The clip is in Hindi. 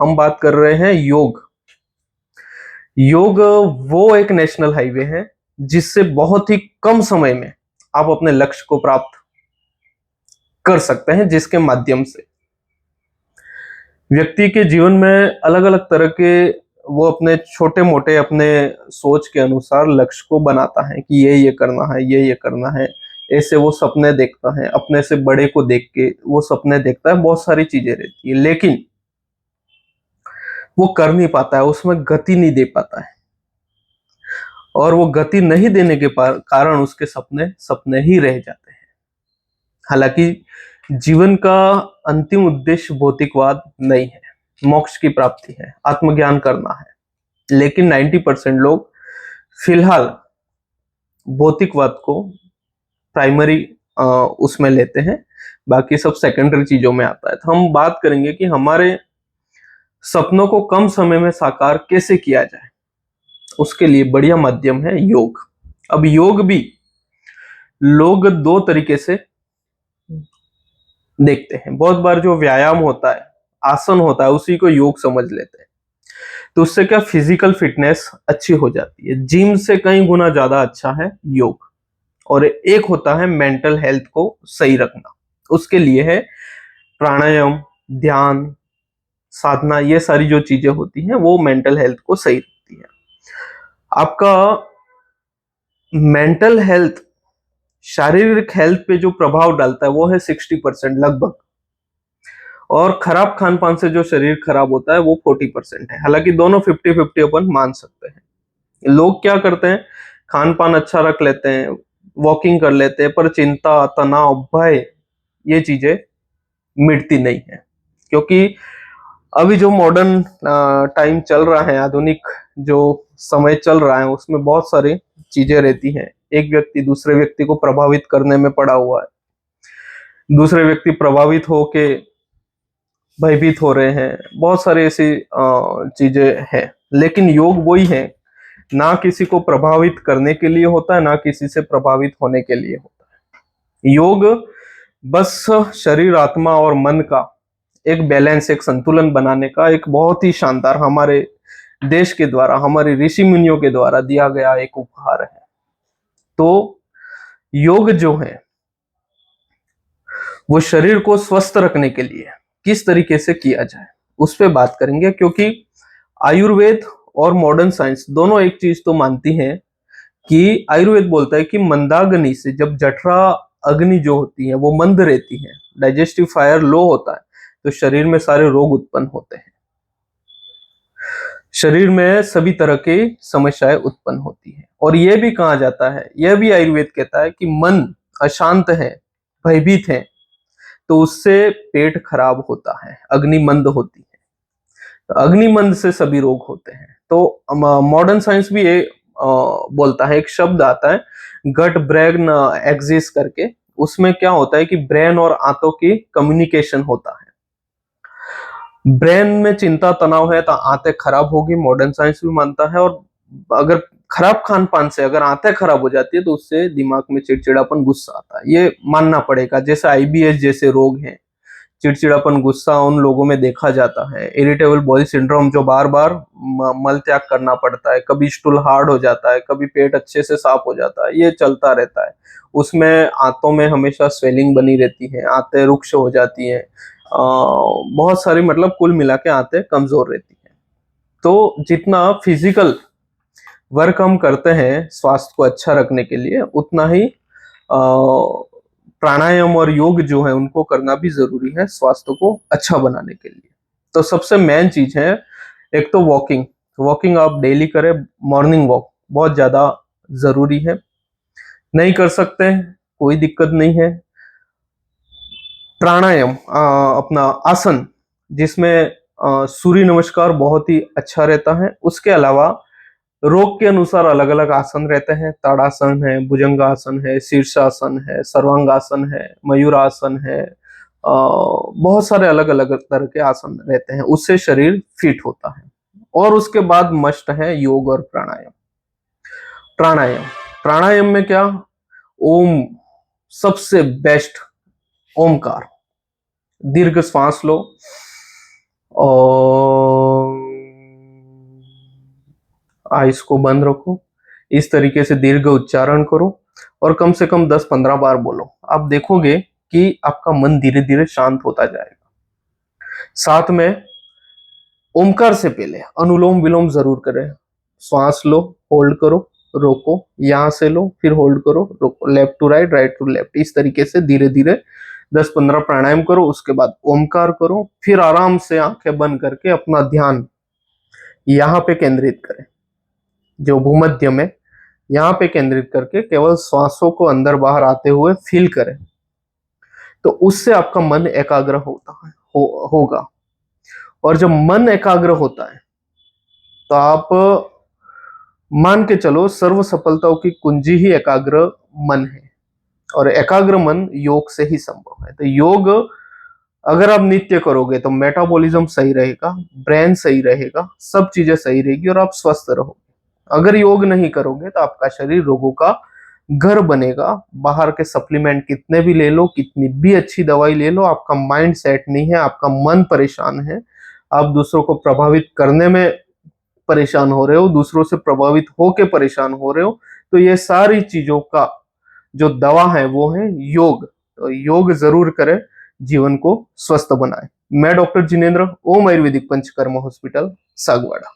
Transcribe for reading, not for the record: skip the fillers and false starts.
हम बात कर रहे हैं योग। योग वो एक नेशनल हाईवे है जिससे बहुत ही कम समय में आप अपने लक्ष्य को प्राप्त कर सकते हैं, जिसके माध्यम से व्यक्ति के जीवन में अलग अलग तरह के वो अपने छोटे मोटे अपने सोच के अनुसार लक्ष्य को बनाता है कि ये करना है, ये करना है। ऐसे वो सपने देखता है, अपने से बड़े को देख के वो सपने देखता है, बहुत सारी चीजें रहती है, लेकिन वो कर नहीं पाता है, उसमें गति नहीं दे पाता है। और वो गति नहीं देने के कारण उसके सपने सपने ही रह जाते हैं। हालांकि जीवन का अंतिम उद्देश्य भौतिकवाद नहीं है, मोक्ष की प्राप्ति है, आत्मज्ञान करना है। लेकिन 90% लोग फिलहाल भौतिकवाद को प्राइमरी उसमें लेते हैं, बाकी सब सेकेंडरी चीजों में आता है। तो हम बात करेंगे कि हमारे सपनों को कम समय में साकार कैसे किया जाए। उसके लिए बढ़िया माध्यम है योग। अब योग भी लोग दो तरीके से देखते हैं। बहुत बार जो व्यायाम होता है, आसन होता है, उसी को योग समझ लेते हैं। तो उससे क्या फिजिकल फिटनेस अच्छी हो जाती है। जिम से कई गुना ज्यादा अच्छा है योग। और एक होता है मेंटल हेल्थ को सही रखना, उसके लिए है प्राणायाम, ध्यान, साधना। ये सारी जो चीजें होती हैं वो मेंटल हेल्थ को सही रखती है। आपका मेंटल हेल्थ शारीरिक हेल्थ पे जो प्रभाव डालता है वो है 60% लगभग। और खराब खान पान से जो शरीर खराब होता है वो 40% है। हालांकि दोनों 50-50 अपन मान सकते हैं। लोग क्या करते हैं, खान पान अच्छा रख लेते हैं, वॉकिंग कर लेते हैं, पर चिंता, तनाव, भय, ये चीजें मिटती नहीं है। क्योंकि अभी जो मॉडर्न टाइम चल रहा है, आधुनिक जो समय चल रहा है, उसमें बहुत सारी चीजें रहती हैं। एक व्यक्ति दूसरे व्यक्ति को प्रभावित करने में पड़ा हुआ है, दूसरे व्यक्ति प्रभावित होके भयभीत हो रहे हैं, बहुत सारी ऐसी चीजें हैं। लेकिन योग वही है, ना किसी को प्रभावित करने के लिए होता है, ना किसी से प्रभावित होने के लिए होता है। योग बस शरीर, आत्मा और मन का एक बैलेंस, एक संतुलन बनाने का एक बहुत ही शानदार हमारे देश के द्वारा, हमारे ऋषि मुनियों के द्वारा दिया गया एक उपहार है। तो योग जो है वो शरीर को स्वस्थ रखने के लिए किस तरीके से किया जाए उस पर बात करेंगे। क्योंकि आयुर्वेद और मॉडर्न साइंस दोनों एक चीज तो मानती हैं कि आयुर्वेद बोलता है कि मंदाग्नि से, जब जठरा अग्नि जो होती है वो मंद रहती है, डाइजेस्टिव फायर लो होता है, तो शरीर में सारे रोग उत्पन्न होते हैं, शरीर में सभी तरह की समस्याएं उत्पन्न होती हैं। और यह भी कहा जाता है, यह भी आयुर्वेद कहता है कि मन अशांत है, भयभीत है, तो उससे पेट खराब होता है, अग्नि मंद होती है, तो अग्नि मंद से सभी रोग होते हैं। तो मॉडर्न साइंस भी ये बोलता है, एक शब्द आता है गट ब्रेन एक्सिस करके। उसमें क्या होता है कि ब्रेन और आंतों की कम्युनिकेशन होता है। ब्रेन में चिंता तनाव है तो आंतें खराब होगी, मॉडर्न साइंस भी मानता है। और अगर खराब खान पान से अगर आंतें खराब हो जाती है तो उससे दिमाग में चिड़चिड़ापन, गुस्सा आता है, ये मानना पड़ेगा। जैसे आईबीएस जैसे रोग हैं, चिड़चिड़ापन, गुस्सा उन लोगों में देखा जाता है। इरिटेबल बॉयल सिंड्रोम, जो बार बार मल त्याग करना पड़ता है, कभी स्टूल हार्ड हो जाता है, कभी पेट अच्छे से साफ हो जाता है, ये चलता रहता है। उसमें आंतों में हमेशा स्वेलिंग बनी रहती है, आंतें रुक्ष हो जाती हैं, बहुत सारी, मतलब कुल मिला के आंतें कमजोर रहती हैं। तो जितना फिजिकल वर्क हम करते हैं स्वास्थ्य को अच्छा रखने के लिए, उतना ही प्राणायाम और योग जो है उनको करना भी जरूरी है स्वास्थ्य को अच्छा बनाने के लिए। तो सबसे मेन चीज है एक तो वॉकिंग। वॉकिंग आप डेली करें, मॉर्निंग वॉक बहुत ज्यादा जरूरी है। नहीं कर सकते हैं कोई दिक्कत नहीं है। प्राणायाम, अपना आसन, जिसमें सूर्य नमस्कार बहुत ही अच्छा रहता है। उसके अलावा रोग के अनुसार अलग अलग आसन रहते हैं। ताड़ासन है, भुजंगासन है, शीर्षासन है, सर्वांगासन है, मयूरासन है, बहुत सारे अलग अलग तरह के आसन रहते हैं, उससे शरीर फिट होता है। और उसके बाद मस्ट है योग और प्राणायाम। प्राणायाम प्राणायाम में क्या, ओम सबसे बेस्ट। ओमकार, दीर्घ श्वास लो, और आइस को बंद रखो, इस तरीके से दीर्घ उच्चारण करो और कम से कम 10-15 बार बोलो। आप देखोगे कि आपका मन धीरे धीरे शांत होता जाएगा। साथ में ओमकार से पहले अनुलोम विलोम जरूर करें। श्वास लो, होल्ड करो, रोको, यहां से लो, फिर होल्ड करो, रोको, left to right, right to left, इस तरीके से धीरे धीरे 10-15 प्राणायाम करो। उसके बाद ओमकार करो, फिर आराम से आंखें बंद करके अपना ध्यान यहाँ पे केंद्रित करें, जो भूमध्य में, यहाँ पे केंद्रित करके केवल श्वासों को अंदर बाहर आते हुए फील करें। तो उससे आपका मन एकाग्र होता है, होगा। और जब मन एकाग्र होता है तो आप मान के चलो सर्व सफलताओं की कुंजी ही एकाग्र मन है, और एकाग्र मन योग से ही संभव है। तो योग अगर आप नित्य करोगे तो मेटाबॉलिज्म सही रहेगा, ब्रेन सही रहेगा, सब चीजें सही रहेगी और आप स्वस्थ रहोगे। अगर योग नहीं करोगे तो आपका शरीर रोगों का घर बनेगा। बाहर के सप्लीमेंट कितने भी ले लो, कितनी भी अच्छी दवाई ले लो, आपका माइंड सेट नहीं है, आपका मन परेशान है, आप दूसरों को प्रभावित करने में परेशान हो रहे हो, दूसरों से प्रभावित होके परेशान हो रहे हो, तो ये सारी चीजों का जो दवा है वो है योग। तो योग जरूर करें, जीवन को स्वस्थ बनाए। मैं डॉक्टर जिनेंद्र, ओम आयुर्वेदिक पंचकर्म हॉस्पिटल, सागवाड़ा।